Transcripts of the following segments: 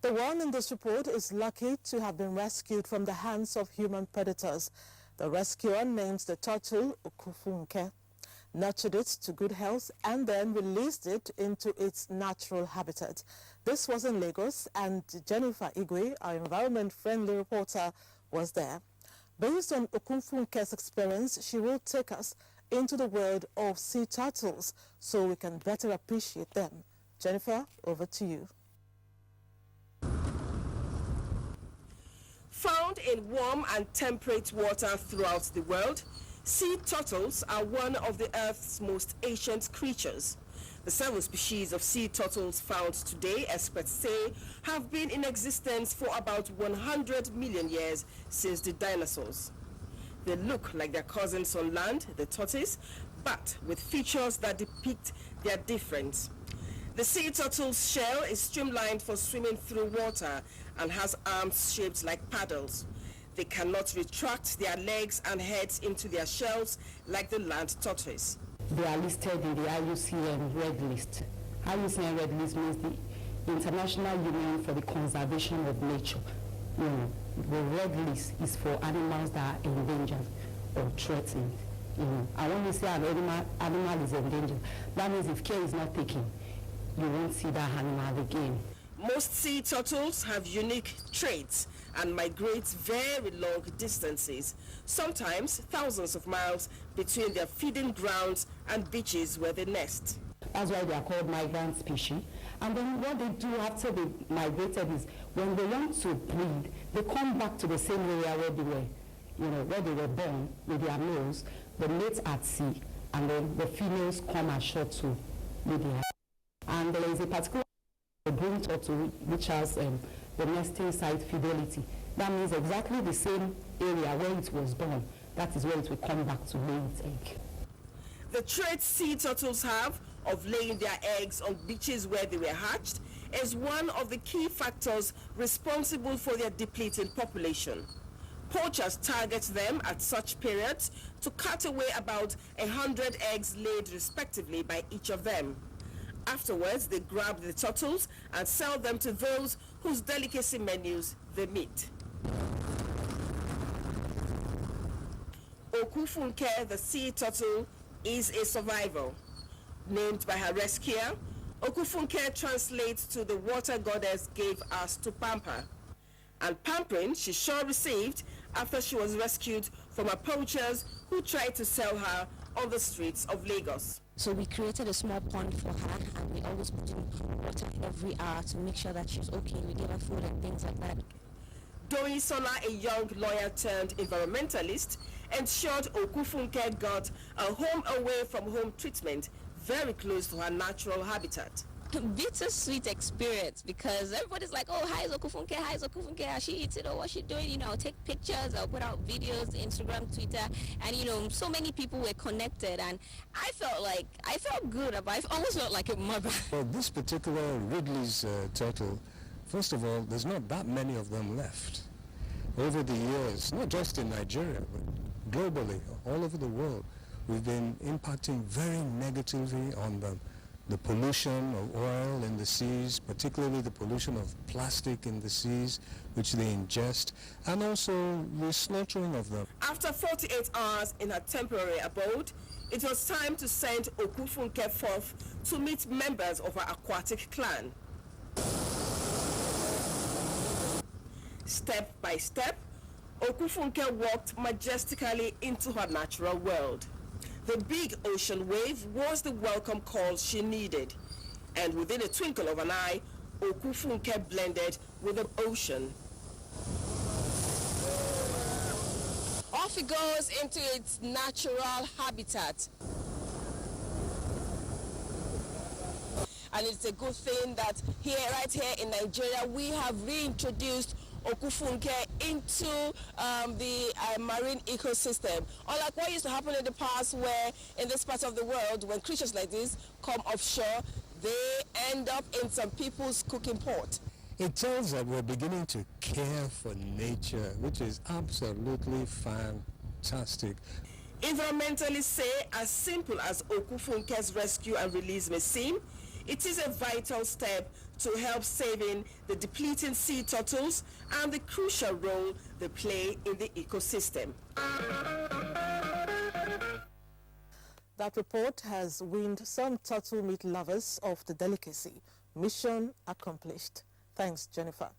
The one in this report is lucky to have been rescued from the hands of human predators. The rescuer names the turtle Okufunke, nurtured it to good health, and then released it into its natural habitat. This was in Lagos, and Jennifer Igwe, our environment-friendly reporter, was there. Based on Okufunke's experience, she will take us into the world of sea turtles so we can better appreciate them. Jennifer, over to you. Found in warm and temperate water throughout the world, sea turtles are one of the Earth's most ancient creatures. The 7 species of sea turtles found today, experts say, have been in existence for about 100 million years since the dinosaurs. They look like their cousins on land, the tortoise, but with features that depict their difference. The sea turtle's shell is streamlined for swimming through water and has arms shaped like paddles. They cannot retract their legs and heads into their shells like the land tortoise. They are listed in the IUCN Red List. IUCN Red List means the International Union for the Conservation of Nature. The Red List is for animals that are endangered or threatened. And when you say an animal is endangered, that means if care is not taken, you won't see that animal again. Most sea turtles have unique traits and migrate very long distances, sometimes thousands of miles between their feeding grounds and beaches where they nest. That's why they are called migrant species. And then what they do after they migrated is when they want to breed, they come back to the same area where they were, where they were born with their males. They mate at sea, and then the females come ashore to lay their eggs. And there is a particular green turtle which has the nesting site fidelity. That means exactly the same area where it was born. That is where it will come back to lay its egg. The trait sea turtles have of laying their eggs on beaches where they were hatched is one of the key factors responsible for their depleting population. Poachers target them at such periods to cut away about 100 eggs laid respectively by each of them. Afterwards, they grab the turtles and sell them to those whose delicacy menus they meet. Okufunke, the sea turtle, is a survivor. Named by her rescuer, Okufunke translates to the water goddess gave us to pamper. And pampering she sure received after she was rescued from her poachers who tried to sell her on the streets of Lagos. So we created a small pond for her, and we always put in water every hour to make sure that she's okay. We give her food and things like that. Doyin Sola, a young lawyer turned environmentalist, ensured Okufunke got a home away from home treatment very close to her natural habitat. Bittersweet experience, because everybody's like, oh, hi Okufunke, how she eats it, or what's she doing? I'll take pictures, I'll put out videos, Instagram, Twitter, and so many people were connected, and I felt good. I almost felt like a mother. Well, this particular Ridley's turtle, first of all, there's not that many of them left. Over the years, not just in Nigeria, but globally, all over the world, we've been impacting very negatively on them. The pollution of oil in the seas, particularly the pollution of plastic in the seas, which they ingest, and also the slaughtering of them. After 48 hours in her temporary abode, it was time to send Okufunke forth to meet members of her aquatic clan. Step by step, Okufunke walked majestically into her natural world. The big ocean wave was the welcome call she needed. And within a twinkle of an eye, Okufunke blended with the ocean. Off it goes into its natural habitat. And it's a good thing that right here in Nigeria, we have reintroduced Okufunke into the marine ecosystem. Unlike what used to happen in the past, where in this part of the world, when creatures like this come offshore, they end up in some people's cooking pot. It tells that we're beginning to care for nature, which is absolutely fantastic. Environmentalists say, as simple as Okufunke's rescue and release may seem, it is a vital step to help saving the depleting sea turtles and the crucial role they play in the ecosystem. That report has weaned some turtle meat lovers of the delicacy. Mission accomplished. Thanks, Jennifer.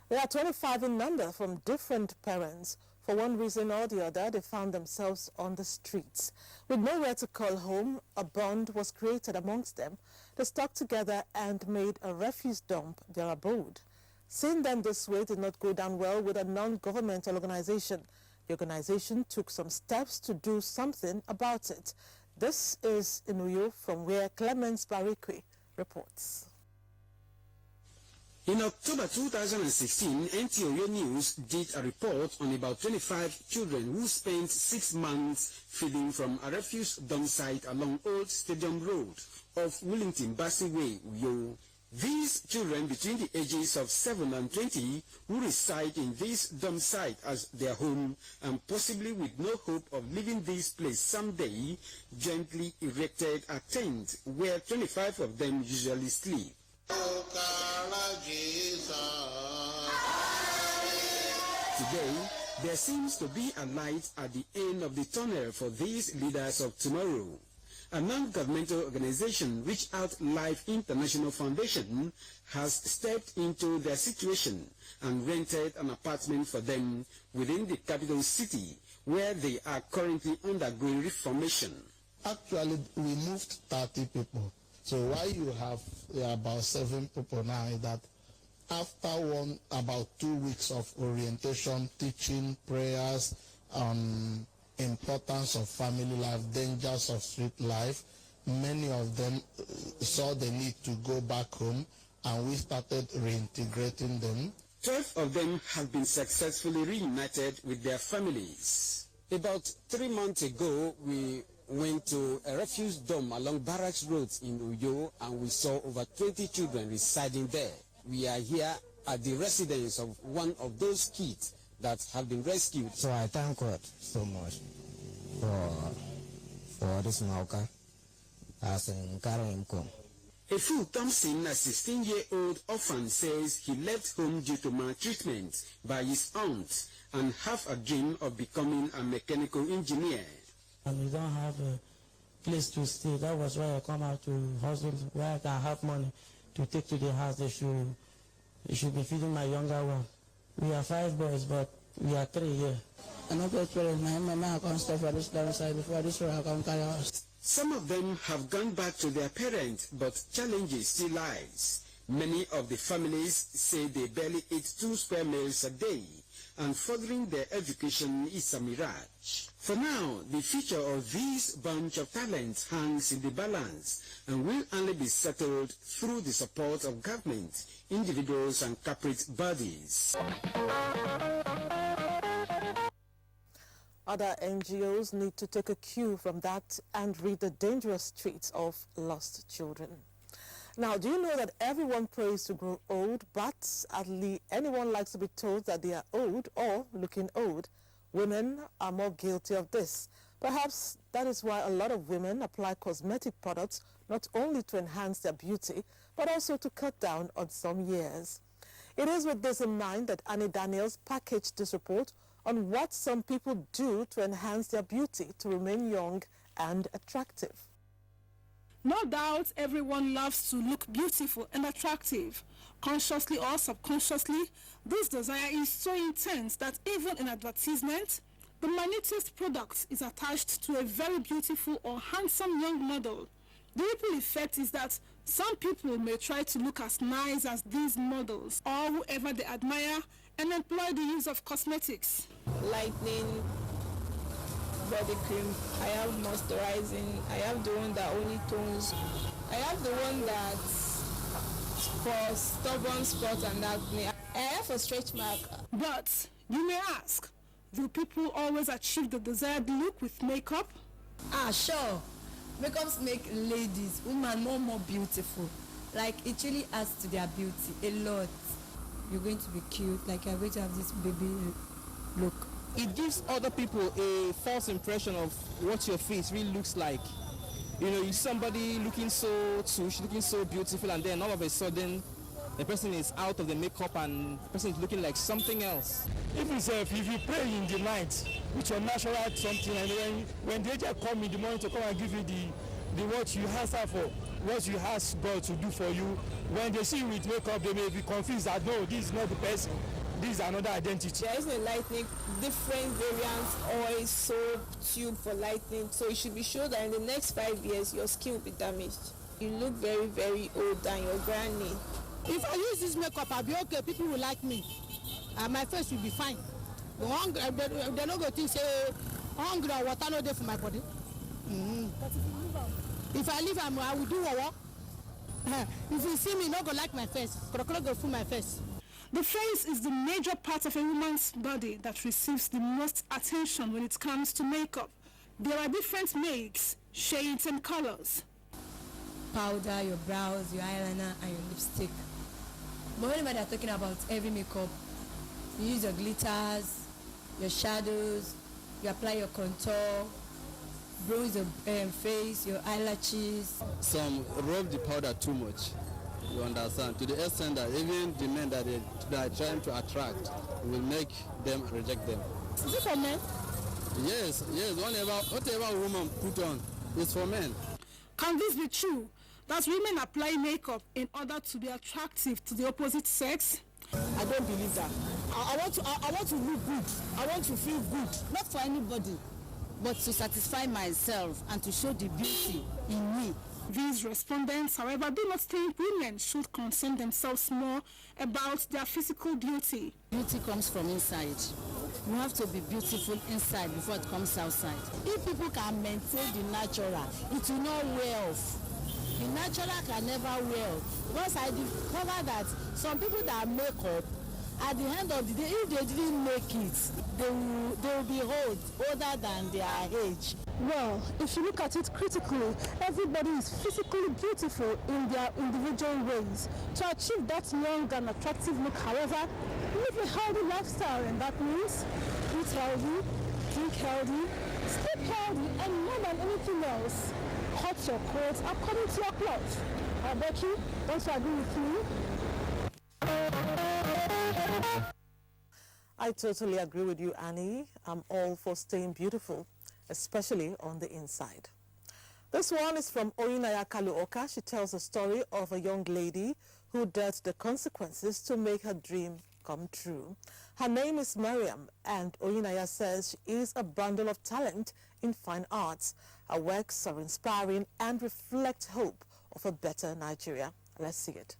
They are 25 in number from different parents. For one reason or the other, they found themselves on the streets. With nowhere to call home, a bond was created amongst them. They stuck together and made a refuse dump their abode. Seeing them this way did not go down well with a non-governmental organization. The organization took some steps to do something about it. This is in Uyo, from where Clemens Barikwe reports. In October 2016, NTOyo News did a report on about 25 children who spent 6 months feeding from a refuse dump site along Old Stadium Road of Willington Bassey Way, Uyo. These children between the ages of 7 and 20 who reside in this dump site as their home and possibly with no hope of leaving this place someday, jointly erected a tent where 25 of them usually sleep. Today, there seems to be a light at the end of the tunnel for these leaders of tomorrow. A non-governmental organization, Reach Out Life International Foundation, has stepped into their situation and rented an apartment for them within the capital city, where they are currently undergoing reformation. Actually, we moved 30 people. So why you have about 7 people now is that after about 2 weeks of orientation, teaching, prayers, importance of family life, dangers of street life, many of them saw the need to go back home, and we started reintegrating them. 12 of them have been successfully reunited with their families. About 3 months ago, we went to a refuse dump along Barracks Road in Uyo, and we saw over 20 children residing there. We are here at the residence of one of those kids that have been rescued. So I thank God so much for this Nauka as in carrying home. Efu Thompson, a 16-year-old orphan, says he left home due to maltreatment by his aunt and have a dream of becoming a mechanical engineer. And we don't have a place to stay. That was why I come out to hustle, where I can have money to take to the house. They should be feeding my younger one. We are 5 boys, but we are 3 here. I'm not going to my mama can't stop for this downside before this one I come carry us. Some of them have gone back to their parents, but challenges still lies. Many of the families say they barely eat 2 square meals a day, and furthering their education is a mirage. For now, the future of this bunch of talents hangs in the balance and will only be settled through the support of government, individuals and corporate bodies. Other NGOs need to take a cue from that and rid the dangerous streets of lost children. Now, do you know that everyone prays to grow old, but hardly anyone likes to be told that they are old or looking old? Women are more guilty of this. Perhaps that is why a lot of women apply cosmetic products not only to enhance their beauty, but also to cut down on some years. It is with this in mind that Annie Daniels packaged this report on what some people do to enhance their beauty to remain young and attractive. No doubt everyone loves to look beautiful and attractive. Consciously or subconsciously, this desire is so intense that even in advertisement, the minutest product is attached to a very beautiful or handsome young model. The ripple effect is that some people may try to look as nice as these models or whoever they admire and employ the use of cosmetics. Lightening, body cream, I have moisturizing, I have the one that only tones, I have the one that's for stubborn spots and acne, I have a stretch mark. But you may ask, do people always achieve the desired look with makeup? Sure. Makeups make ladies, women more beautiful. Like, it really adds to their beauty a lot. You're going to be cute, like you're going to have this baby look. It gives other people a false impression of what your face really looks like. You know, you somebody looking so touche, looking so beautiful, and then all of a sudden, the person is out of the makeup and the person is looking like something else. If you pray in the night with your natural something, and then when the angel come in the morning to come and give you the what you answer for, what you ask God to do for you, when they see you with makeup, they may be confused that no, this is not the person, this is another identity. There is a lightning, different variants, oil, soap, tube for lightning. So it should be sure that in the next 5 years, your skin will be damaged. You look very, very old and your granny. If I use this makeup, I'll be okay. People will like me. And my face will be fine. They're not going to say, hungry or water no day for my body. If I leave, I will do what? If you see me, not go like my face. Crocodile go through my face. The face is the major part of a woman's body that receives the most attention when it comes to makeup. There are different makes, shades and colors. Powder, your brows, your eyeliner, and your lipstick. But whenever they're talking about every makeup, you use your glitters, your shadows, you apply your contour, bronze your face, your eyelashes. Some rub the powder too much, you understand, to the extent that even the men that they are trying to attract will make them reject them. Is it for men? Yes, whatever a woman put on is for men. Can this be true, that women apply makeup in order to be attractive to the opposite sex? I don't believe that. I want to look good. I want to feel good. Not for anybody, but to satisfy myself and to show the beauty in me. These respondents, however, do not think women should concern themselves more about their physical beauty. Beauty comes from inside. You have to be beautiful inside before it comes outside. If people can maintain the natural, it will not wear off. The natural can never wear off. Because I discovered that some people that make up, at the end of the day, if they didn't make it, they will be older than their age. Well, if you look at it critically, everybody is physically beautiful in their individual ways. To achieve that young and attractive look, however, live a healthy lifestyle, and that means eat healthy, drink healthy, sleep healthy, and more than anything else, cut your clothes according to your clothes. Becky, don't you agree with me? I totally agree with you, Annie. I'm all for staying beautiful, especially on the inside. This one is from Oyinaya Kaluoka. She tells the story of a young lady who dared the consequences to make her dream come true. Her name is Mariam, and Oyinaya says she is a bundle of talent in fine arts. Her works are inspiring and reflect hope of a better Nigeria. Let's see it.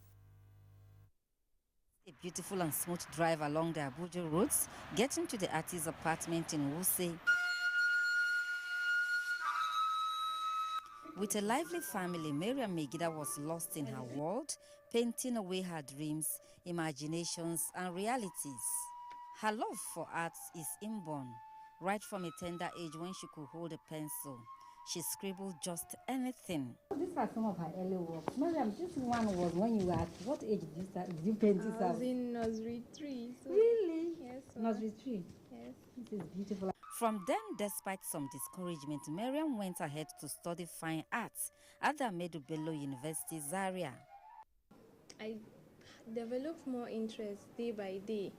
A beautiful and smooth drive along the Abuja roads, getting to the artist's apartment in Wuse. With a lively family, Mariam Megida was lost in her world, painting away her dreams, imaginations, and realities. Her love for art is inborn, right from a tender age when she could hold a pencil. She scribbled just anything. These are some of her early works. Mariam, this one was when you were at what age did you paint this out? I was in nursery 3. So Really? Yes. Nursery 3? Yes. This is beautiful. From then, despite some discouragement, Mariam went ahead to study fine arts at the Ahmadu Bello University, Zaria. I developed more interest day by day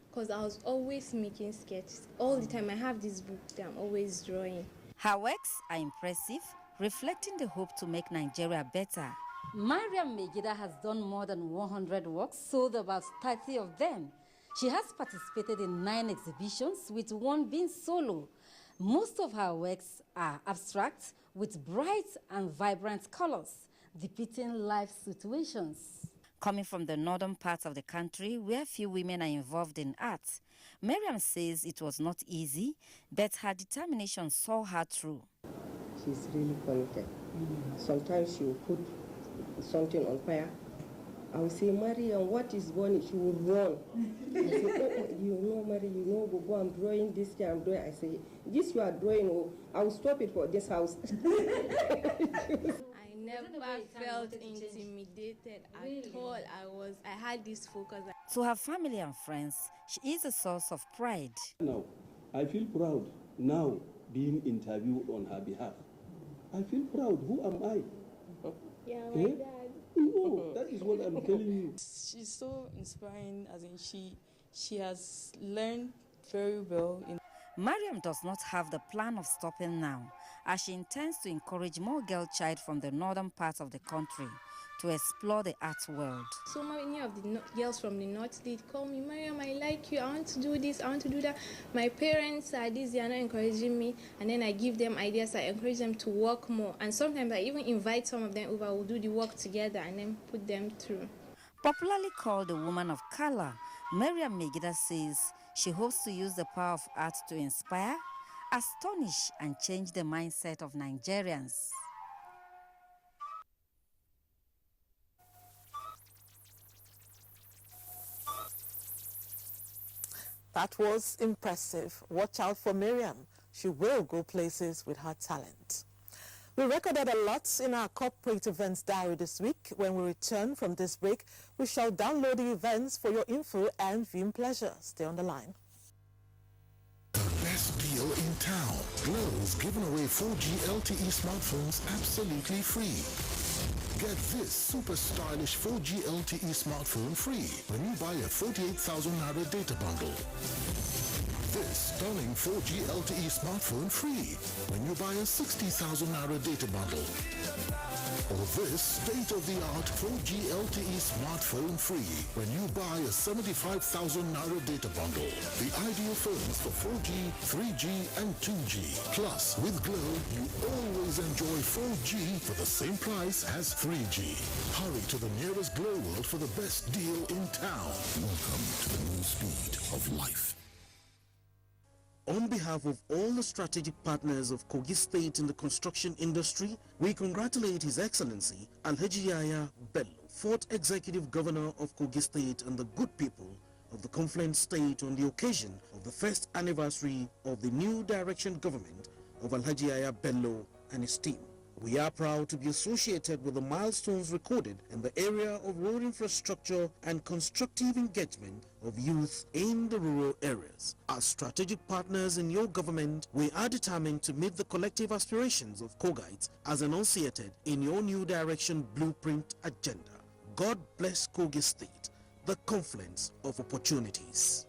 because I was always making sketches. All the time I have this book that I'm always drawing. Her works are impressive, reflecting the hope to make Nigeria better. Mariam Megida has done more than 100 works, sold about 30 of them. She has participated in 9 exhibitions, with one being solo. Most of her works are abstract, with bright and vibrant colors, depicting life situations. Coming from the northern part of the country, where few women are involved in art, Mariam says it was not easy, but her determination saw her through. She's really committed. Sometimes she will put something on fire. I will say, Mariam, what is burning? She will run. I say, oh, you know, Mariam, you know, go I'm drawing this here, I'm drawing. I say, this you are drawing, oh, I will stop it for this house. Never felt intimidated at all. I had this focus. To her family and friends, she is a source of pride. Now, I feel proud now being interviewed on her behalf. I feel proud. Who am I? Yeah, my dad. No, that is what I'm telling you. She's so inspiring, as in she has learned very well. Mariam does not have the plan of stopping now, as she intends to encourage more girl child from the northern part of the country to explore the art world. So many of the girls from the north, they call me, Mariam, I like you, I want to do this, I want to do that. My parents are this, they are not encouraging me, and then I give them ideas, I encourage them to work more, and sometimes I even invite some of them over, we'll do the work together and then put them through. Popularly called the woman of color, Mariam Megida says she hopes to use the power of art to inspire, astonish, and change the mindset of Nigerians. That was impressive. Watch out for Miriam. She will go places with her talent. We recorded a lot in our corporate events diary this week. When we return from this break, we shall download the events for your info and viewing pleasure. Stay on the line. The best deal in town. Glow is giving away 4G LTE smartphones absolutely free. Get this super stylish 4G LTE smartphone free when you buy a 48,000 Naira data bundle. This stunning 4G LTE smartphone free when you buy a 60,000 Naira data bundle. Or this state-of-the-art 4G LTE smartphone free when you buy a 75,000 Naira data bundle. The ideal phones for 4G, 3G and 2G. Plus, with Glow, you always enjoy 4G for the same price as 3G. Hurry to the nearest Glow World for the best deal in town. Welcome to the new speed of life. On behalf of all the strategic partners of Kogi State in the construction industry, we congratulate His Excellency Alhaji Yaya Bello, 4th Executive Governor of Kogi State, and the good people of the Confluent State on the occasion of the first anniversary of the new direction government of Alhaji Yaya Bello and his team. We are proud to be associated with the milestones recorded in the area of road infrastructure and constructive engagement of youth in the rural areas. As strategic partners in your government, we are determined to meet the collective aspirations of Kogites as enunciated in your new direction blueprint agenda. God bless Kogi State, the confluence of opportunities.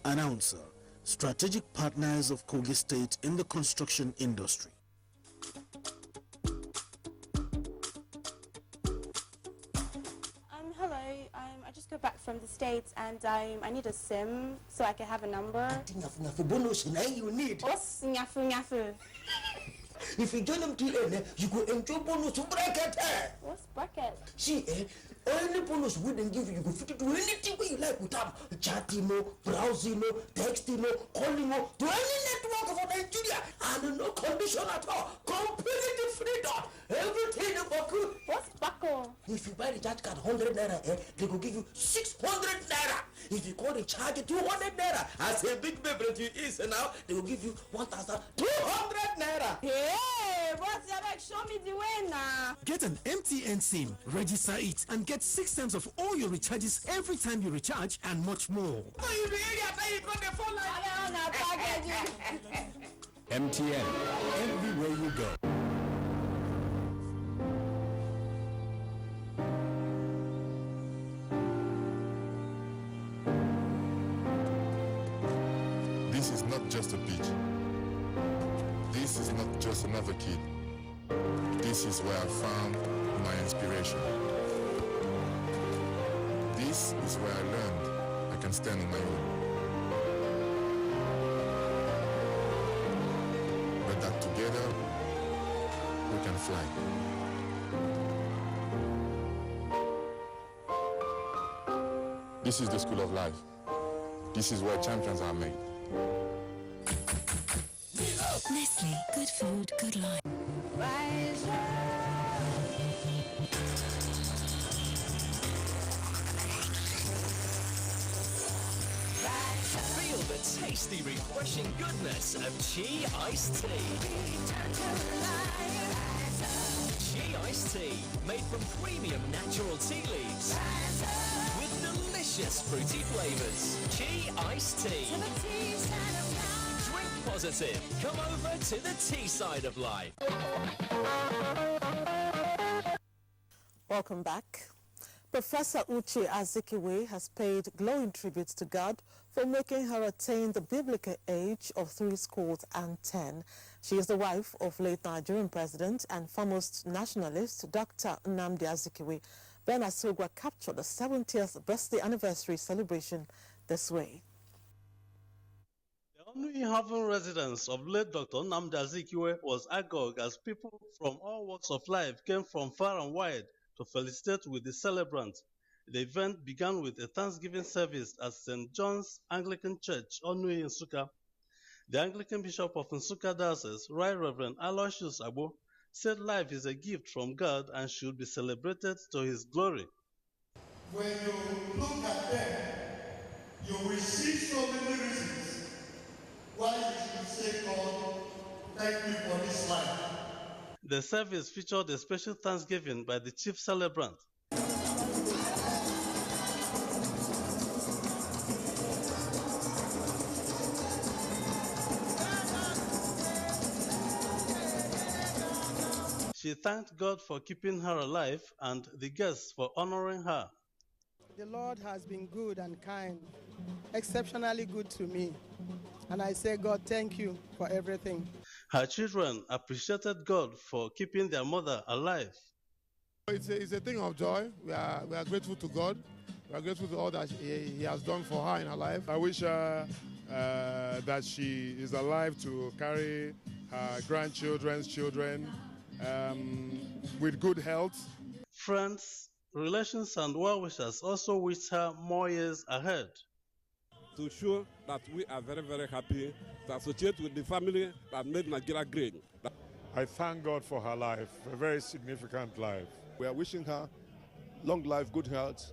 Announcer, strategic partners of Kogi State in the construction industry. Hello, I just got back from the States and I need a SIM so I can have a number. Bonus you need. What's nyafu nyafu? If you join them till you go enjoy bonus to bracket. What's bracket? See, only bonus wouldn't give you, go fit to do anything you like with them. Chatting, browsing, texting, calling, to any network for Nigeria, and no condition at all. Completely freedom. Everything about you. What's buckle? If you buy the charge card 100 naira, they will give you 600 naira. If you call the charge 200 naira, as a big beverage you is now, they will give you 1,200 naira. Hey, what's that? Show me the way now. Get an MTN SIM, register it, and get 6 times of all your recharges every time you recharge, and much more. MTN, everywhere you go. This is not just a pitch. This is not just another kid. This is where I found my inspiration. This is where I learned I can stand on my own. But that together, we can fly. This is the school of life. This is where champions are made. Nestle, good food, good life. Feel the tasty, refreshing goodness of Chi Iced Tea. Chi Iced Tea, made from premium natural tea leaves. With delicious fruity flavors. Chi Iced Tea. Drink positive. Come over to the T side of life. Welcome back. Professor Uche Azikiwe has paid glowing tributes to God for making her attain the biblical age of 10. She is the wife of late Nigerian president and foremost nationalist Dr. Nnamdi Azikiwe. Ben Asogwa captured the 70th birthday anniversary celebration this way. The Onu-Ihavun residence of late Dr. Nnamdi Azikiwe was agog as people from all walks of life came from far and wide to felicitate with the celebrant. The event began with a Thanksgiving service at St. John's Anglican Church, Onui in Nsukka. The Anglican Bishop of Nsukka Diocese, Right Reverend Aloysius Agbo, said life is a gift from God and should be celebrated to His glory. When you look at them, you will see so many reasons why you should say, God, thank you for this life. The service featured a special thanksgiving by the chief celebrant. She thanked God for keeping her alive and the guests for honoring her. The Lord has been good and kind, exceptionally good to me. And I say, God, thank you for everything. Her children appreciated God for keeping their mother alive. It's a thing of joy. We are grateful to God. We are grateful to all that He has done for her in her life. I wish her that she is alive to carry her grandchildren's children with good health. Friends, relations and well-wishers also wished her more years ahead. To show that we are very, very happy to associate with the family that made Nigeria great. I thank God for her life, a very significant life. We are wishing her long life, good health,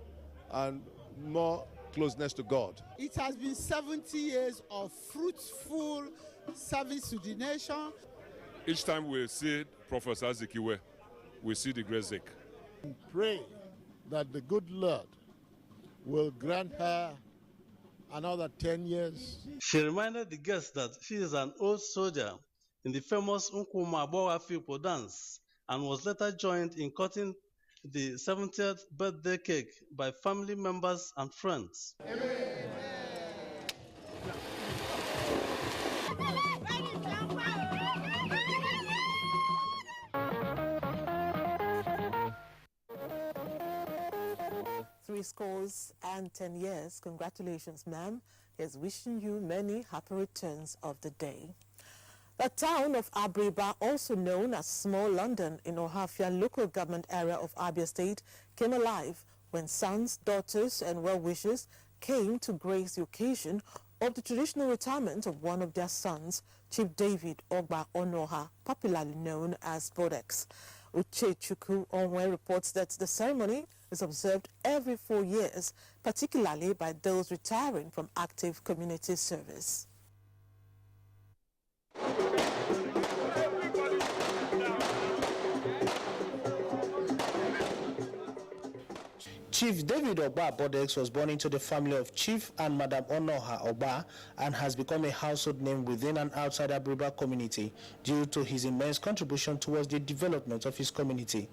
and more closeness to God. It has been 70 years of fruitful service to the nation. Each time we see Professor Azikiwe, we see the great Zik. Pray that the good Lord will grant her another 10 years. She reminded the guests that she is an old soldier in the famous Nkrumah Afipo dance and was later joined in cutting the 70th birthday cake by family members and friends. Amen. 10 years. Congratulations, ma'am. He's wishing you many happy returns of the day. The town of Abriba, also known as Small London in Ohafia local government area of Abia State, came alive when sons, daughters and well-wishers came to grace the occasion of the traditional retirement of one of their sons, Chief David Ogba Onoha, popularly known as Bodex. Uche Chukwu Onwe reports that the ceremony is observed every 4 years, particularly by those retiring from active community service. Chief David Ogba Bodex was born into the family of Chief and Madam Onoha Ogba and has become a household name within and outside Abriba community due to his immense contribution towards the development of his community.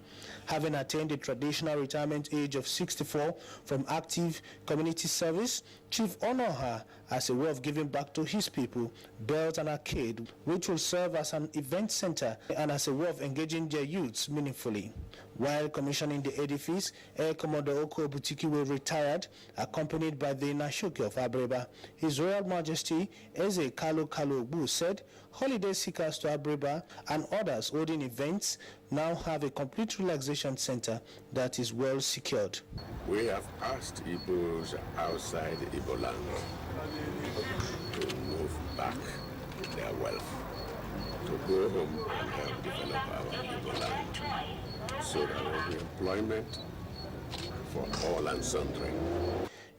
Having attained the traditional retirement age of 64 from active community service, Chief Onoha, as a way of giving back to his people, built an arcade which will serve as an event center and as a way of engaging their youths meaningfully. While commissioning the edifice, Air Commodore Oko Butikiwe retired, accompanied by the Nashoki of Abriba. His Royal Majesty Eze Kalu Ogbu said holiday seekers to Abriba and others holding events now have a complete relaxation center that is well secured. We have asked Igbos outside Igbo land to move back their wealth, to go home and help develop our Igbo land, so that there will be employment for all and sundry.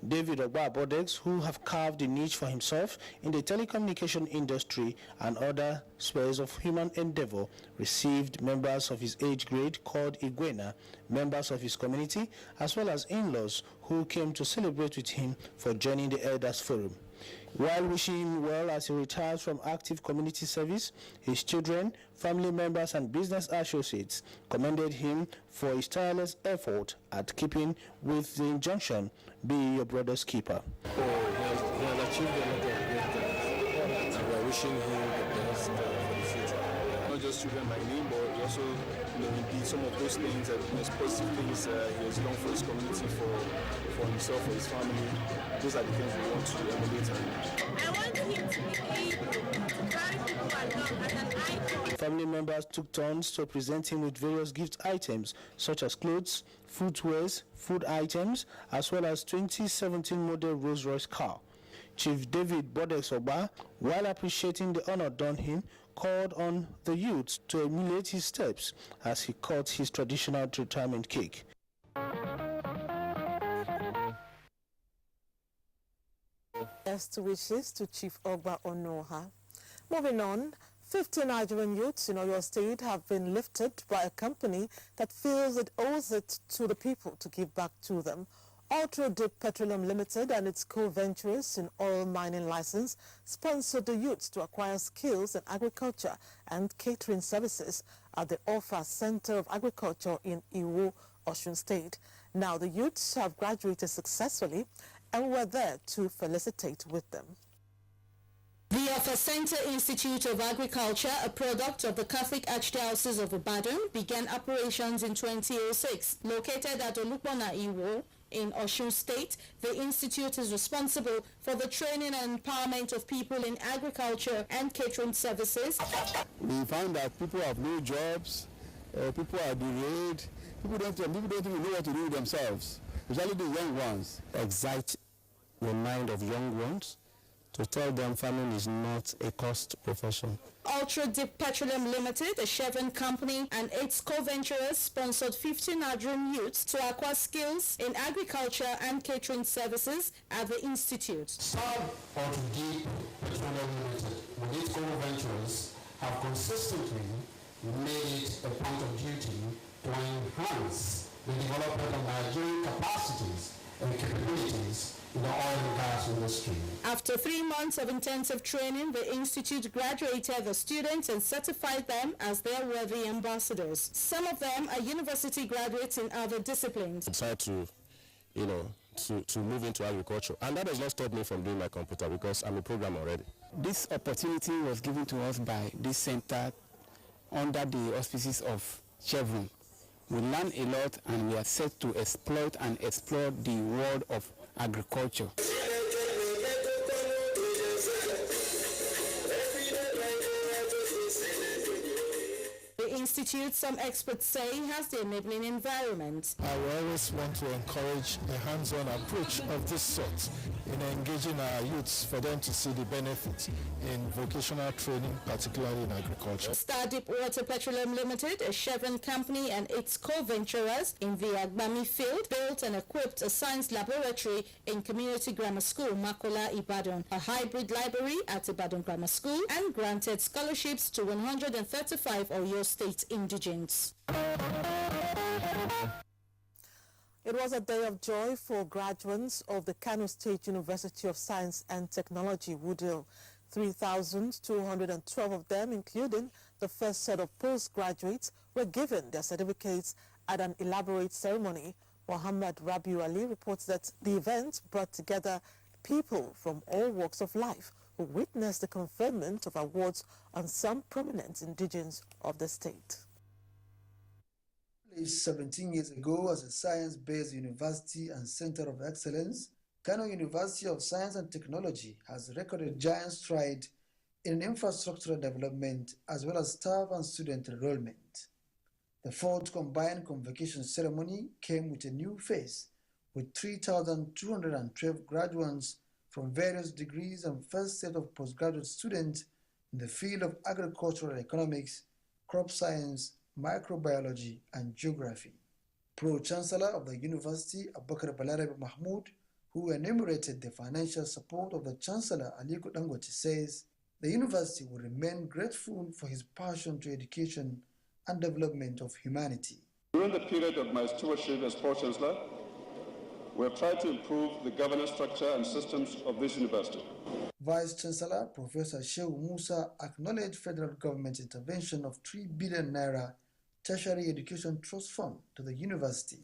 David Ogba Bodex, who have carved a niche for himself in the telecommunication industry and other spheres of human endeavor, received members of his age grade called Igwena, members of his community, as well as in-laws who came to celebrate with him for joining the Elders Forum. While wishing him well as he retires from active community service, his children, family members and business associates commended him for his tireless effort at keeping with the injunction, "Be your brother's keeper." He has achieved a lot of great things, and we are wishing him the best for the future. Not just children like me, but he also he did some of those things, those positive things he has done for his community, for himself, for his family. Those are the things we want to emulate. I want him to be able to carry people along as an icon. Family members took turns to present him with various gift items such as clothes, footwears, food items, as well as 2017 model Rolls-Royce car. Chief David Bodesoba, while appreciating the honor done him, called on the youth to emulate his steps as he cut his traditional retirement cake. Best wishes to Chief Ogba Onoha. Moving on, 50 Nigerian youths in Oyo State have been lifted by a company that feels it owes it to the people to give back to them. Ultra Deep Petroleum Limited and its co-venturers in oil mining license sponsored the youths to acquire skills in agriculture and catering services at the Ofa Center of Agriculture in Iwo, Osun State. Now the youths have graduated successfully and were there to felicitate with them. The Ofa Center Institute of Agriculture, a product of the Catholic Archdiocese of Ibadan, began operations in 2006. Located at Olupona Iwo in Osun State, the institute is responsible for the training and empowerment of people in agriculture and catering services. We found that people have no jobs, people are derailed, people don't even know what to do with themselves, especially the young ones. Excite the mind of young ones to tell them farming is not a cost profession. Ultra Deep Petroleum Limited, a Chevron company, and its co-venturers sponsored 50 Nigerian youths to acquire skills in agriculture and catering services at the institute. Some Ultra Deep Petroleum Limited, with its co-venturers, have consistently made it a point of duty to enhance the development of Nigerian capacities and capabilities in the oil and gas industry. After 3 months of intensive training, the institute graduated the students and certified them as their worthy ambassadors. Some of them are university graduates in other disciplines. I decided to move into agriculture, and that does not stop me from doing my computer because I'm a programmer already. This opportunity was given to us by this center under the auspices of Chevron. We learn a lot and we are set to exploit and explore the world of agriculture. The institute, some experts say, has the enabling environment. I will always want to encourage a hands-on approach of this sort in engaging our youths for them to see the benefits in vocational training, particularly in agriculture. Star Deep Water Petroleum Limited, a Chevron company, and its co-venturers in the Agbami field built and equipped a science laboratory in Community Grammar School, Makola, Ibadan, a hybrid library at Ibadan Grammar School, and granted scholarships to 135 Oyo State indigents. It was a day of joy for graduates of the Kano State University of Science and Technology, Wudil. 3,212 of them, including the first set of postgraduates, were given their certificates at an elaborate ceremony. Muhammad Rabiu Ali reports that the event brought together people from all walks of life who witnessed the conferment of awards on some prominent indigents of the state. 17 years ago as a science-based university and center of excellence, Kano University of Science and Technology has recorded giant stride in infrastructural development as well as staff and student enrollment. The fourth combined convocation ceremony came with a new face, with 3,212 graduates from various degrees and first set of postgraduate students in the field of agricultural economics, crop science, microbiology, and geography. Pro-Chancellor of the University, Abubakar Balarabe Mahmoud, who enumerated the financial support of the Chancellor, Aliko Dangote, says the university will remain grateful for his passion to education and development of humanity. During the period of my stewardship as Pro-Chancellor, we have tried to improve the governance structure and systems of this university. Vice Chancellor Professor Shehu Musa acknowledged federal government intervention of 3 billion naira tertiary education trust fund to the university,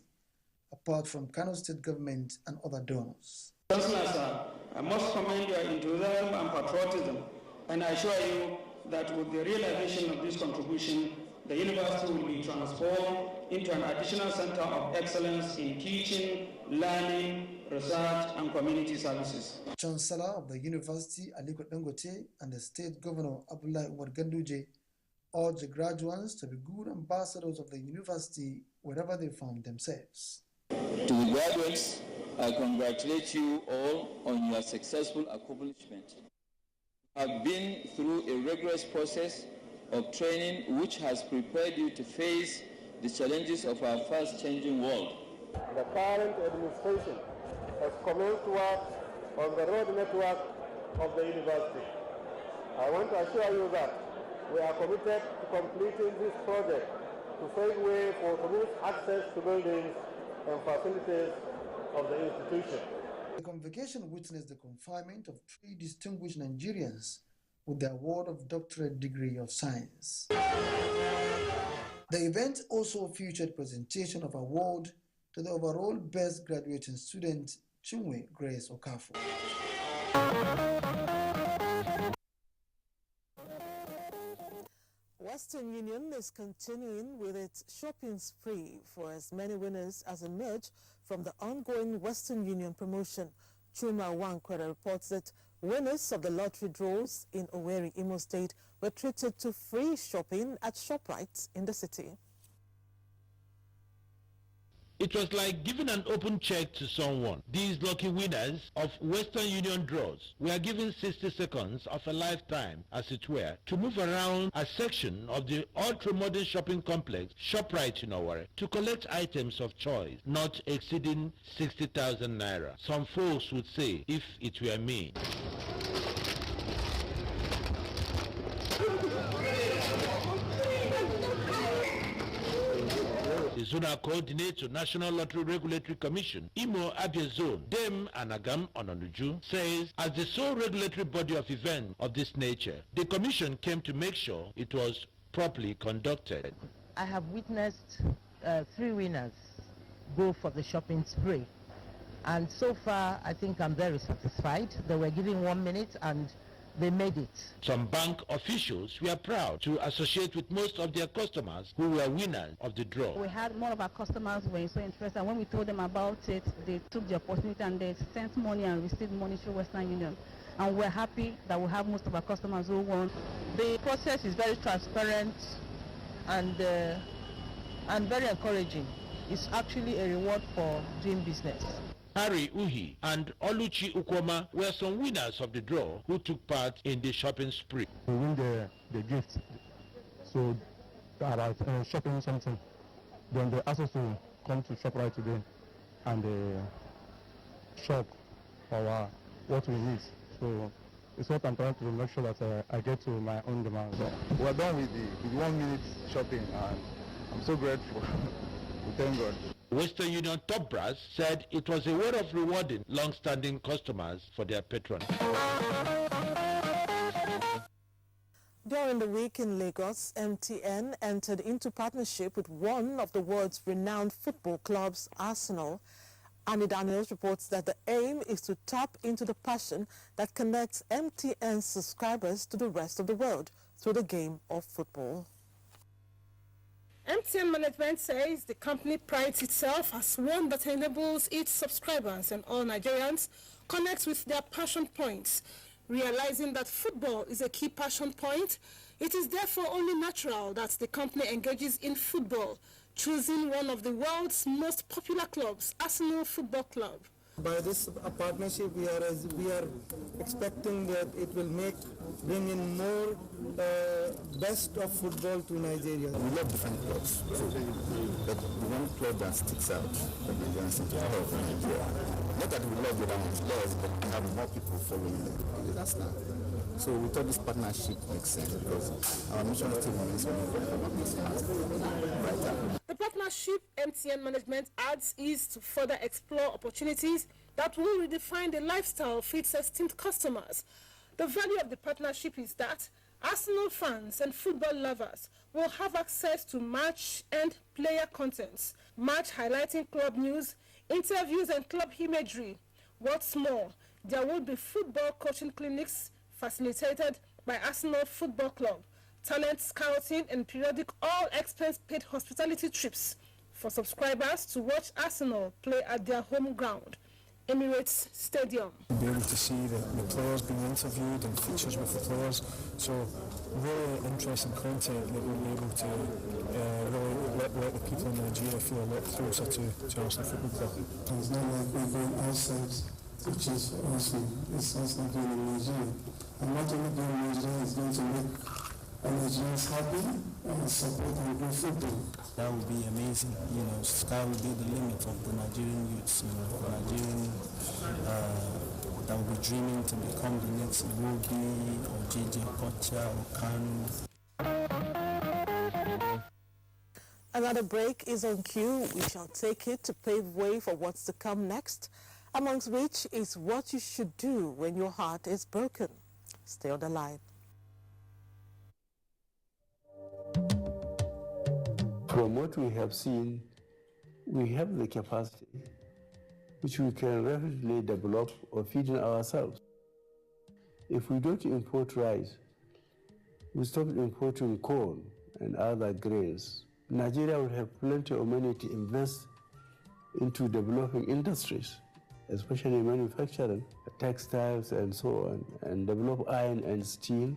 apart from Kano State government and other donors. Chancellor, sir, I must commend your enthusiasm and patriotism, and I assure you that with the realization of this contribution, the university will be transformed into an additional center of excellence in teaching, learning, research, and community services. Chancellor of the University, Aliko Dangote, and the State Governor, Abdullahi Umar Ganduje, urged the graduates to be good ambassadors of the university wherever they found themselves. To the graduates, I congratulate you all on your successful accomplishment. You have been through a rigorous process of training which has prepared you to face the challenges of our fast-changing world. The current administration has commenced work on the road network of the university. I want to assure you that we are committed to completing this project to pave way for smooth access to buildings and facilities of the institution. The convocation witnessed the conferment of 3 distinguished Nigerians with the award of doctorate degree of science. The event also featured presentation of award to the overall best graduating student, Chinwe Grace Okafor. Western Union is continuing with its shopping spree for as many winners as emerge from the ongoing Western Union promotion. Chuma Wankwere reports that winners of the lottery draws in Owerri, Imo State, were treated to free shopping at ShopRite in the city. It was like giving an open check to someone. These lucky winners of Western Union draws were given 60 seconds of a lifetime, as it were, to move around a section of the ultra-modern shopping complex, ShopRite in Owerri, to collect items of choice, not exceeding 60,000 naira. Some folks would say, if it were me. The zonal coordinator, National Lottery Regulatory Commission, Imo Abia Zone, Dem Anagam Ononuju, says as the sole regulatory body of events of this nature, the commission came to make sure it was properly conducted. I have witnessed 3 winners go for the shopping spree, and so far I think I'm very satisfied. They were given 1 minute and they made it. Some bank officials were proud to associate with most of their customers who were winners of the draw. We had more of our customers were so interested, and when we told them about it, they took the opportunity and they sent money and received money through Western Union. And we're happy that we have most of our customers who won. The process is very transparent and very encouraging. It's actually a reward for doing business. Harry Uhi and Oluchi Ukwoma were some winners of the draw who took part in the shopping spree. We win the gift, so about shopping something. Then they asked us to come to ShopRite today and shop for what we need. So it's what I'm trying to make sure that I get to my own demand. So we're done with the 1 minute shopping, and I'm so grateful. We thank God. Western Union top brass said it was a way of rewarding long-standing customers for their patronage. During the week in Lagos, MTN entered into partnership with one of the world's renowned football clubs, Arsenal. Annie Daniels reports that the aim is to tap into the passion that connects MTN subscribers to the rest of the world through the game of football. MTN management says the company prides itself as one that enables its subscribers and all Nigerians connect with their passion points. Realizing that football is a key passion point, it is therefore only natural that the company engages in football, choosing one of the world's most popular clubs, Arsenal Football Club. By this partnership, we are expecting that it will bring in more best of football to Nigeria. We love different clubs, but the one club that sticks out that Nigerians seem to love in Nigeria. Not that we love the other ones less, but we have more people following them. That's that. So we thought this partnership makes sense because our mission statement is one of our business. The partnership partnership MTN management adds is to further explore opportunities that will redefine the lifestyle of its esteemed customers. The value of the partnership is that Arsenal fans and football lovers will have access to match and player contents, match highlighting club news, interviews and club imagery. What's more, there will be football coaching clinics facilitated by Arsenal Football Club, talent scouting and periodic all-expense-paid hospitality trips for subscribers to watch Arsenal play at their home ground, Emirates Stadium. Be able to see the players being interviewed and features with the players, so really interesting content that we'll be able to really let the people in Nigeria feel a lot closer to Arsenal Football Club. It's not like we're going outside to choose for Arsenal. It's Arsenal going in Nigeria. And not only going in Nigeria is going to make Nigerians happy and support and grow football. That would be amazing. You know, sky will be the limit of the Nigerian youths. You know, the Nigerian that will be dreaming to become the next Iwobi or JJ Kocha or Kanu. Another break is on cue. We shall take it to pave way for what's to come next, amongst which is what you should do when your heart is broken. Stay on the line. From what we have seen, we have the capacity which we can rapidly develop or feed in ourselves. If we don't import rice, we stop importing corn and other grains, Nigeria will have plenty of money to invest into developing industries, especially manufacturing, textiles and so on, and develop iron and steel,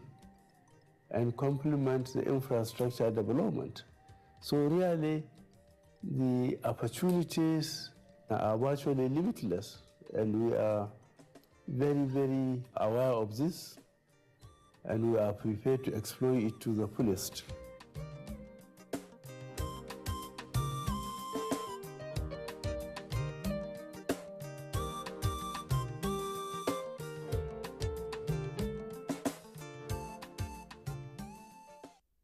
and complement the infrastructure development. So really, the opportunities are virtually limitless, and we are very, very aware of this, and we are prepared to exploit it to the fullest.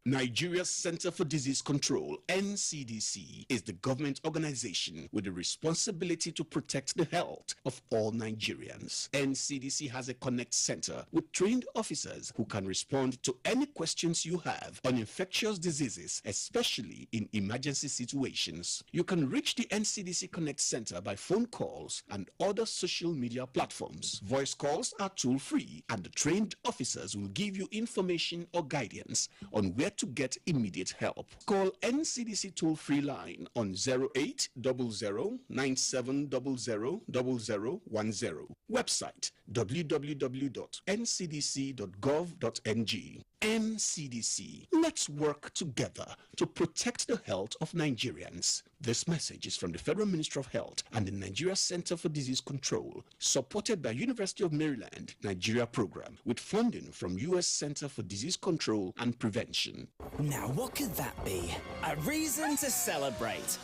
Nigeria's Center for Disease Control, NCDC, is the government organization with the responsibility to protect the health of all Nigerians. NCDC has a Connect Center with trained officers who can respond to any questions you have on infectious diseases, especially in emergency situations. You can reach the NCDC Connect Center by phone calls and other social media platforms. Voice calls are toll-free, and the trained officers will give you information or guidance on where to get immediate help. Call NCDC toll-free line on 0800-9700-0010. Website www.ncdc.gov.ng. NCDC. Let's work together to protect the health of Nigerians. This message is from the Federal Ministry of Health and the Nigeria Center for Disease Control, supported by University of Maryland, Nigeria program, with funding from U.S. Center for Disease Control and Prevention. Now, what could that be? A reason to celebrate.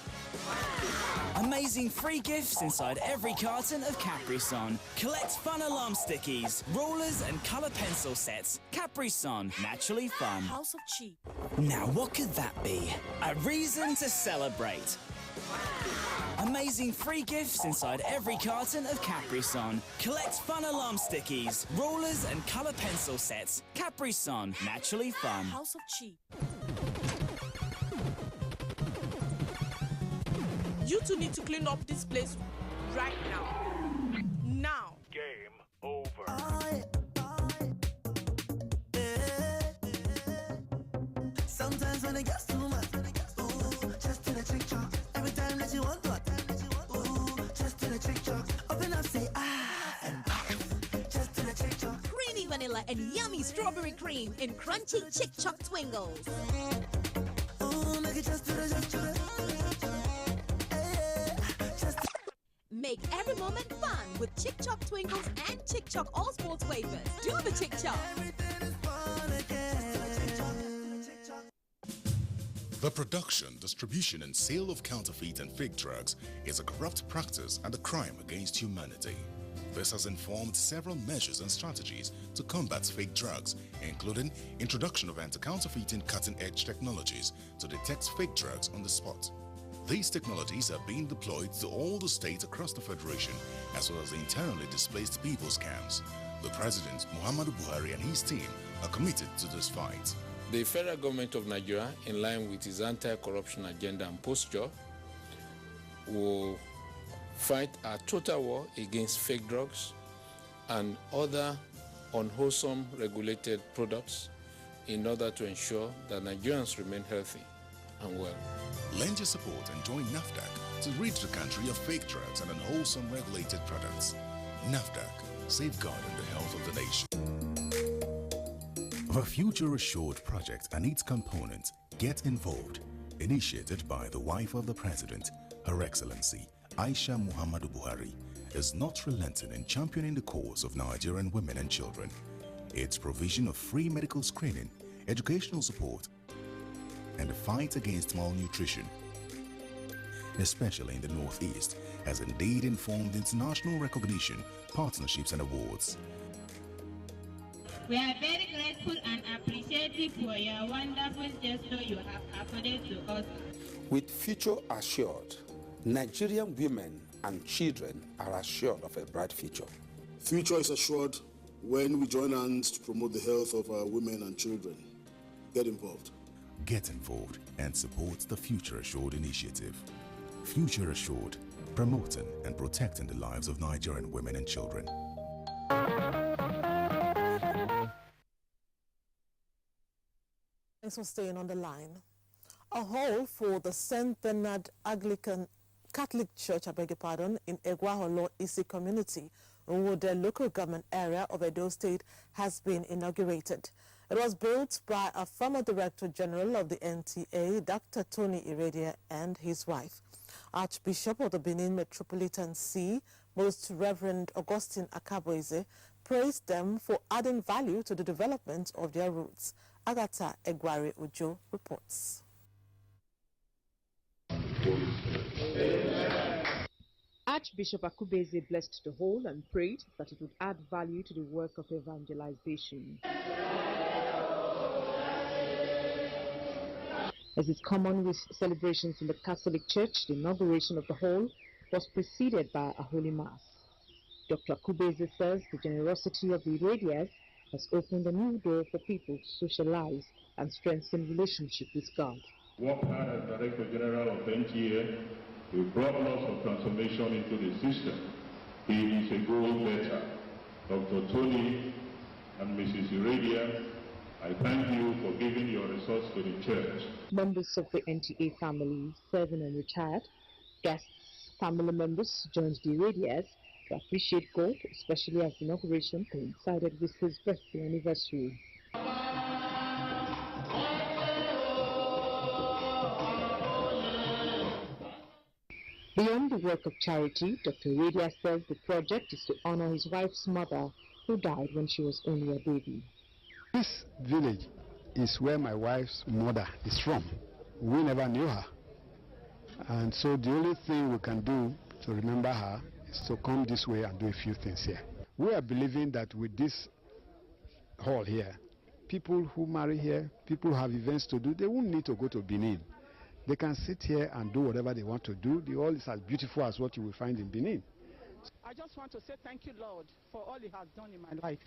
Amazing free gifts inside every carton of Capri-Sun. Collect fun alarm stickies, rulers and colour pencil sets. Capri-Sun, naturally fun. House of Cheap. Now what could that be? A reason to celebrate. Amazing free gifts inside every carton of Capri-Sun. Collect fun alarm stickies, rulers and colour pencil sets. Capri-Sun, naturally fun. House of Cheap. You two need to clean up this place right now. Now. Game over. Sometimes when it gets too much, ooh, just do the trick chalk. Every time that you want to, ooh, just do the trick chalk. Open up, say and just do the trick chalk. Creamy vanilla and yummy strawberry cream in crunchy Chick Choc Twingles. Ooh, make it just do the. Make every moment fun with Chick Choc Twingles and Chick Choc All Sports Wafers. Do the Chick Choc. The production, distribution, and sale of counterfeit and fake drugs is a corrupt practice and a crime against humanity. This has informed several measures and strategies to combat fake drugs, including introduction of anti-counterfeiting cutting-edge technologies to detect fake drugs on the spot. These technologies are being deployed to all the states across the Federation, as well as the internally displaced people's camps. The President, Muhammadu Buhari, and his team are committed to this fight. The federal government of Nigeria, in line with its anti-corruption agenda and posture, will fight a total war against fake drugs and other unwholesome regulated products in order to ensure that Nigerians remain healthy and well. Lend your support and join NAFDAC to rid the country of fake drugs and unwholesome regulated products. NAFDAC, safeguarding the health of the nation. The Future Assured project and its components Get Involved, initiated by the wife of the President, Her Excellency Aisha Muhammadu Buhari, is not relenting in championing the cause of Nigerian women and children. Its provision of free medical screening, educational support, and the fight against malnutrition, especially in the Northeast, has indeed informed international recognition, partnerships, and awards. We are very grateful and appreciative for your wonderful gesture you have accorded to us. With Future Assured, Nigerian women and children are assured of a bright future. Future is assured when we join hands to promote the health of our women and children. Get involved. Get involved and support the Future Assured initiative. Future Assured, promoting and protecting the lives of Nigerian women and children. Thanks for staying on the line. A hall for the St. Bernard Anglican Catholic Church, in Egwaholo Isi community, the local government area of Edo State, has been inaugurated. It was built by a former Director General of the NTA, Dr. Tony Iradia, and his wife. Archbishop of the Benin Metropolitan See, Most Reverend Augustine Akaboize, praised them for adding value to the development of their roots. Agatha Egwari Ujo reports. Archbishop Akubeze blessed the whole and prayed that it would add value to the work of evangelization. As is common with celebrations in the Catholic Church, the inauguration of the hall was preceded by a Holy Mass. Dr. Akubeze says the generosity of the Iradias has opened a new door for people to socialize and strengthen relationship with God. Worked hard as Director General of NTA, we brought lots of transformation into the system. He is a goal-getter. Dr. Tony and Mrs. Iradia, I thank you for giving your resource to the church. Members of the NTA family, serving and retired, guests, family members joined the Iradias to appreciate God, especially as the inauguration coincided with his birthday anniversary. Beyond the work of charity, Dr. Iradia says the project is to honor his wife's mother, who died when she was only a baby. This village is where my wife's mother is from. We never knew her. And so the only thing we can do to remember her is to come this way and do a few things here. We are believing that with this hall here, people who marry here, people who have events to do, they won't need to go to Benin. They can sit here and do whatever they want to do. The hall is as beautiful as what you will find in Benin. I just want to say thank you, Lord, for all He has done in my life.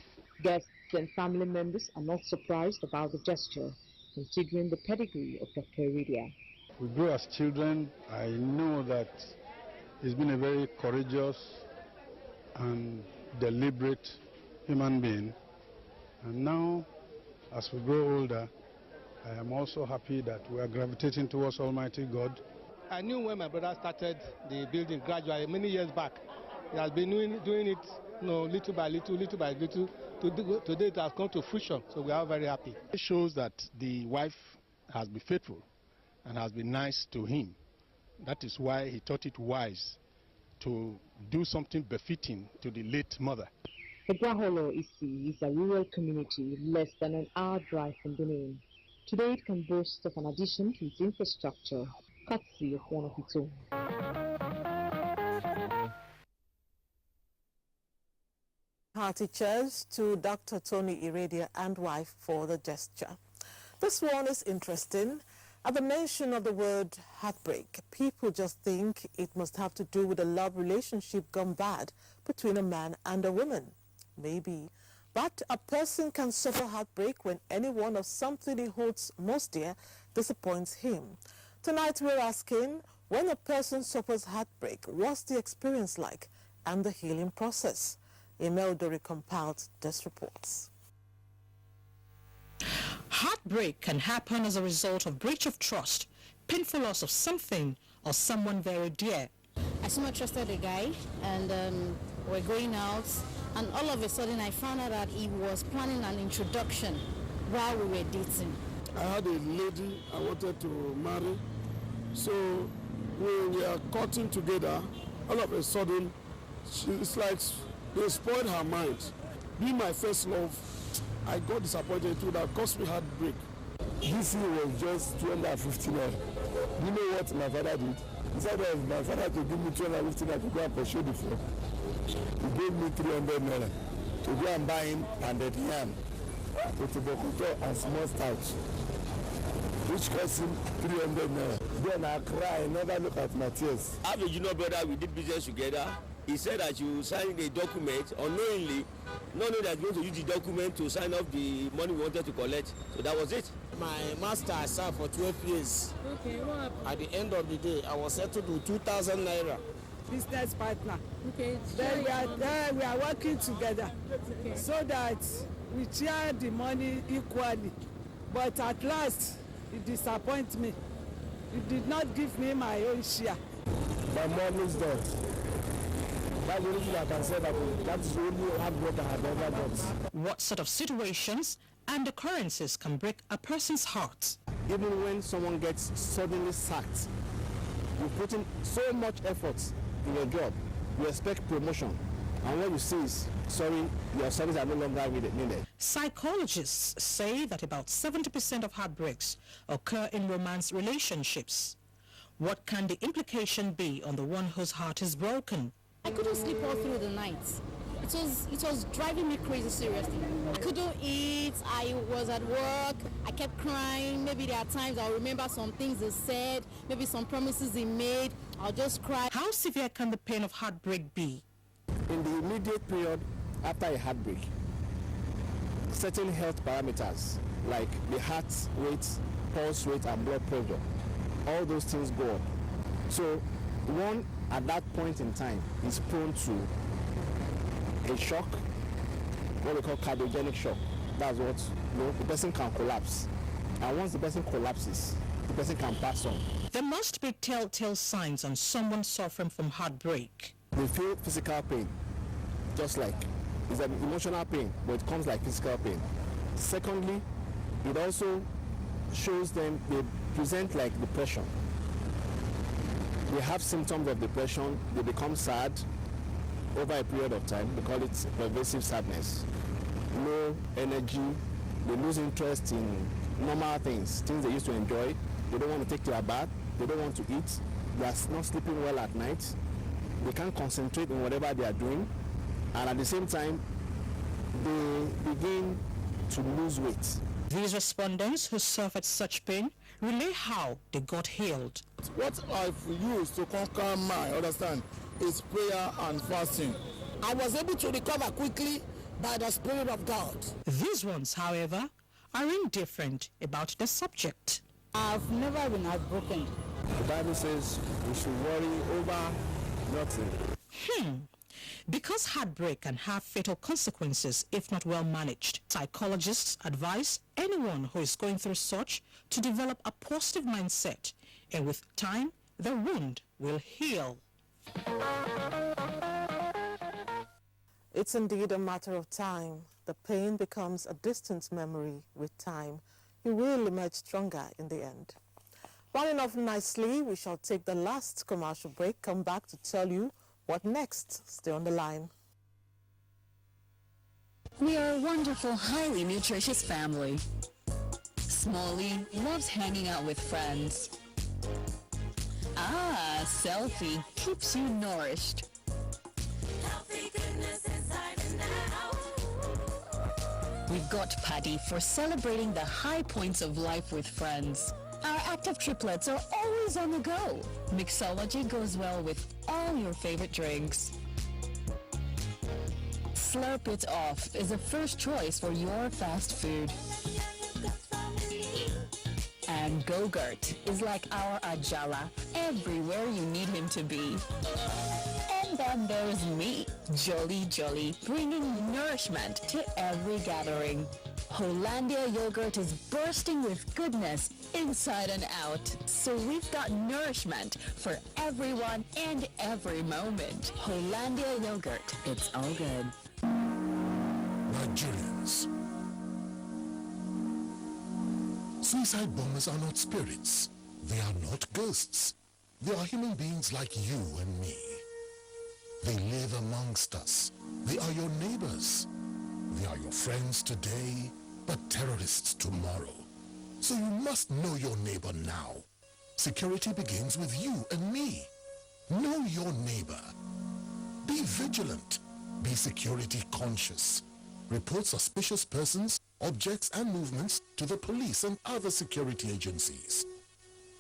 Guests and family members are not surprised about the gesture, considering the pedigree of Dr. Iradia. We grew as children. I know that he's been a very courageous and deliberate human being. And now, as we grow older, I am also happy that we are gravitating towards Almighty God. I knew when my brother started the building gradually, many years back. He has been doing it, little by little, little by little. Today it has come to fruition, so we are very happy. It shows that the wife has been faithful and has been nice to him. That is why he thought it wise to do something befitting to the late mother. Egwaholo Isi is a rural community less than an hour drive from Benin. Today it can boast of an addition to its infrastructure, courtesy of one of its own. Hearty cheers to Dr. Tony Iradia and wife for the gesture. This one is interesting. At the mention of the word heartbreak, people just think it must have to do with a love relationship gone bad between a man and a woman. Maybe. But a person can suffer heartbreak when any one of something he holds most dear disappoints him. Tonight we're asking, when a person suffers heartbreak, what's the experience like and the healing process? Imeldo compiled this report. Heartbreak can happen as a result of breach of trust, painful loss of something or someone very dear. I so much trusted a guy, and we're going out, and all of a sudden I found out that he was planning an introduction while we were dating. I had a lady I wanted to marry, so we were courting together. All of a sudden, it's like they spoiled her mind. Being my first love, I got disappointed too. That cost me heartbreak. This year was just 250 naira. You know what my father did? Instead of my father to give me 250 naira to go and pursue the phone, he gave me 300 naira to go and buy him pounded yam with the and small starch, which cost him 300 naira. Then I cry, I never look at my tears. I have a junior brother, we did business together. He said that you signed a document unknowingly, not knowing that you're going to use the document to sign off the money we wanted to collect. So that was it. My master I served for 12 years. Okay, what happened? At the end of the day, I was settled with 2,000 naira. Business partner. Okay. Then we are working together, okay, so that we share the money equally. But at last, it disappointed me. It did not give me my own share. My mom is dead. That's the only thing I can say, that is the only heartbreak I have ever got. What sort of situations and occurrences can break a person's heart? Even when someone gets suddenly sacked, you put in so much effort in your job, you expect promotion, and what you see is, sorry, your services are no longer needed. Psychologists say that about 70% of heartbreaks occur in romance relationships. What can the implication be on the one whose heart is broken? I couldn't sleep all through the night. It was driving me crazy, seriously. I couldn't eat, I was at work, I kept crying. Maybe there are times I'll remember some things he said, maybe some promises he made, I'll just cry. How severe can the pain of heartbreak be? In the immediate period after a heartbreak, certain health parameters like the heart rate, pulse rate, and blood pressure, all those things go up. So one at that point in time is prone to a shock, what we call cardiogenic shock. That's what the person can collapse. And once the person collapses, the person can pass on. There must be telltale signs on someone suffering from heartbreak. They feel physical pain, just like it's an emotional pain, but it comes like physical pain. Secondly, it also shows them they present like depression. They have symptoms of depression, they become sad over a period of time. They call it pervasive sadness. Low energy, they lose interest in normal things they used to enjoy. They don't want to take their bath, they don't want to eat, they are not sleeping well at night, they can't concentrate on whatever they are doing, and at the same time, they begin to lose weight. These respondents who suffered such pain relay how they got healed. What I've used to conquer my understand is prayer and fasting. I was able to recover quickly by the Spirit of God. These ones, however, are indifferent about the subject. I've never been heartbroken. The Bible says we should worry over nothing. Because heartbreak can have fatal consequences if not well managed, psychologists advise anyone who is going through such to develop a positive mindset, and with time, the wound will heal. It's indeed a matter of time. The pain becomes a distant memory with time. You will emerge stronger in the end. Running off nicely, we shall take the last commercial break, come back to tell you what next. Stay on the line. We are a wonderful, highly nutritious family. Smalley loves hanging out with friends. Selfie keeps you nourished. We've got Paddy for celebrating the high points of life with friends. Our active triplets are always on the go. Mixology goes well with all your favorite drinks. Slurp It Off is the first choice for your fast food. And Go-Gurt is like our Ajala, everywhere you need him to be. And then there's me, Jolly Jolly, bringing nourishment to every gathering. Hollandia yogurt is bursting with goodness inside and out. So we've got nourishment for everyone and every moment. Hollandia yogurt, it's all good. Nigerians. Suicide bombers are not spirits. They are not ghosts. They are human beings like you and me. They live amongst us. They are your neighbors. They are your friends today, but terrorists tomorrow. So you must know your neighbor now. Security begins with you and me. Know your neighbor. Be vigilant. Be security conscious. Report suspicious persons, objects, and movements to the police and other security agencies.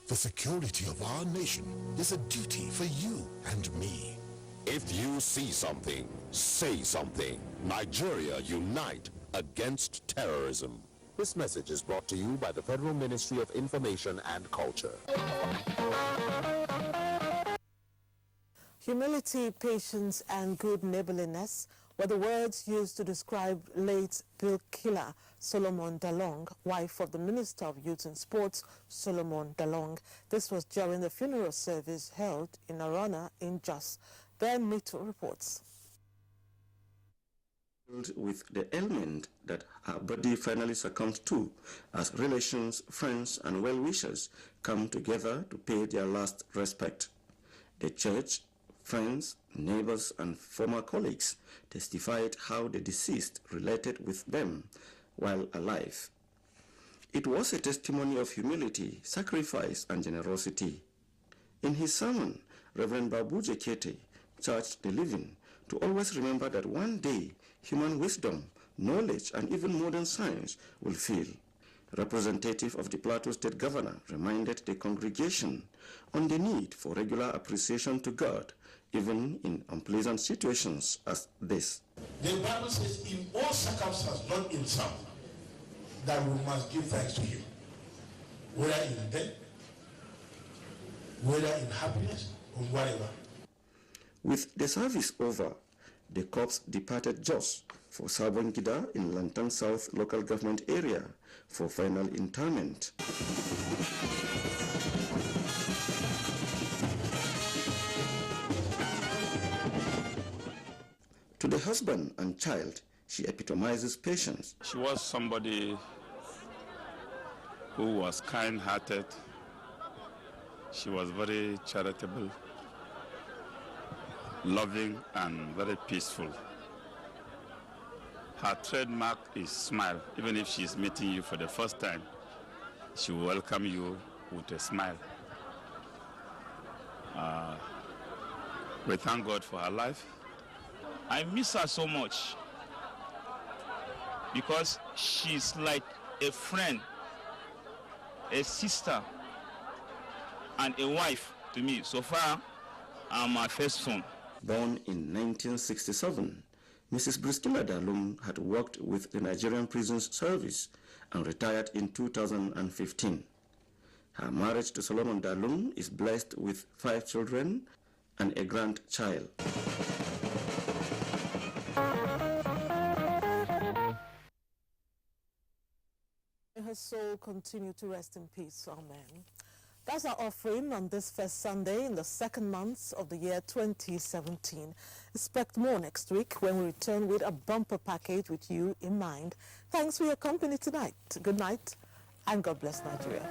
The security of our nation is a duty for you and me. If you see something, say something. Nigeria unite against terrorism. This message is brought to you by the Federal Ministry of Information and Culture. Humility, patience, and good neighborliness were the words used to describe late bill killer Solomon Dalong, wife of the Minister of Youth and Sports, Solomon Dalong. This was during the funeral service held in Arana in Jos. Ben Mito reports. With the ailment that her body finally succumbed to, as relations, friends, and well-wishers come together to pay their last respect. The church, friends, neighbors, and former colleagues testified how the deceased related with them while alive. It was a testimony of humility, sacrifice, and generosity. In his sermon, Reverend Abuja charged the living to always remember that one day human wisdom, knowledge, and even modern science will fail. Representative of the Plateau State Governor reminded the congregation on the need for regular appreciation to God, even in unpleasant situations as this. The Bible says, in all circumstances, not in some, that we must give thanks to Him, whether in death, whether in happiness, or whatever. With the service over, the corpse departed Jos for Sabongida in Lantan South local government area for final interment. To the husband and child, she epitomizes patience. She was somebody who was kind-hearted. She was very charitable, loving, and very peaceful. Her trademark is smile. Even if she's meeting you for the first time, she will welcome you with a smile. We thank God for her life. I miss her so much because she's like a friend, a sister, and a wife to me. So far, I'm my first son. Born in 1967, Mrs. Briskila Dalum had worked with the Nigerian Prisons Service and retired in 2015. Her marriage to Solomon Dalum is blessed with 5 children and a grandchild. May her soul continue to rest in peace. Amen. That's our offering on this first Sunday in the second month of the year 2017. Expect more next week when we return with a bumper package with you in mind. Thanks for your company tonight. Good night and God bless Nigeria.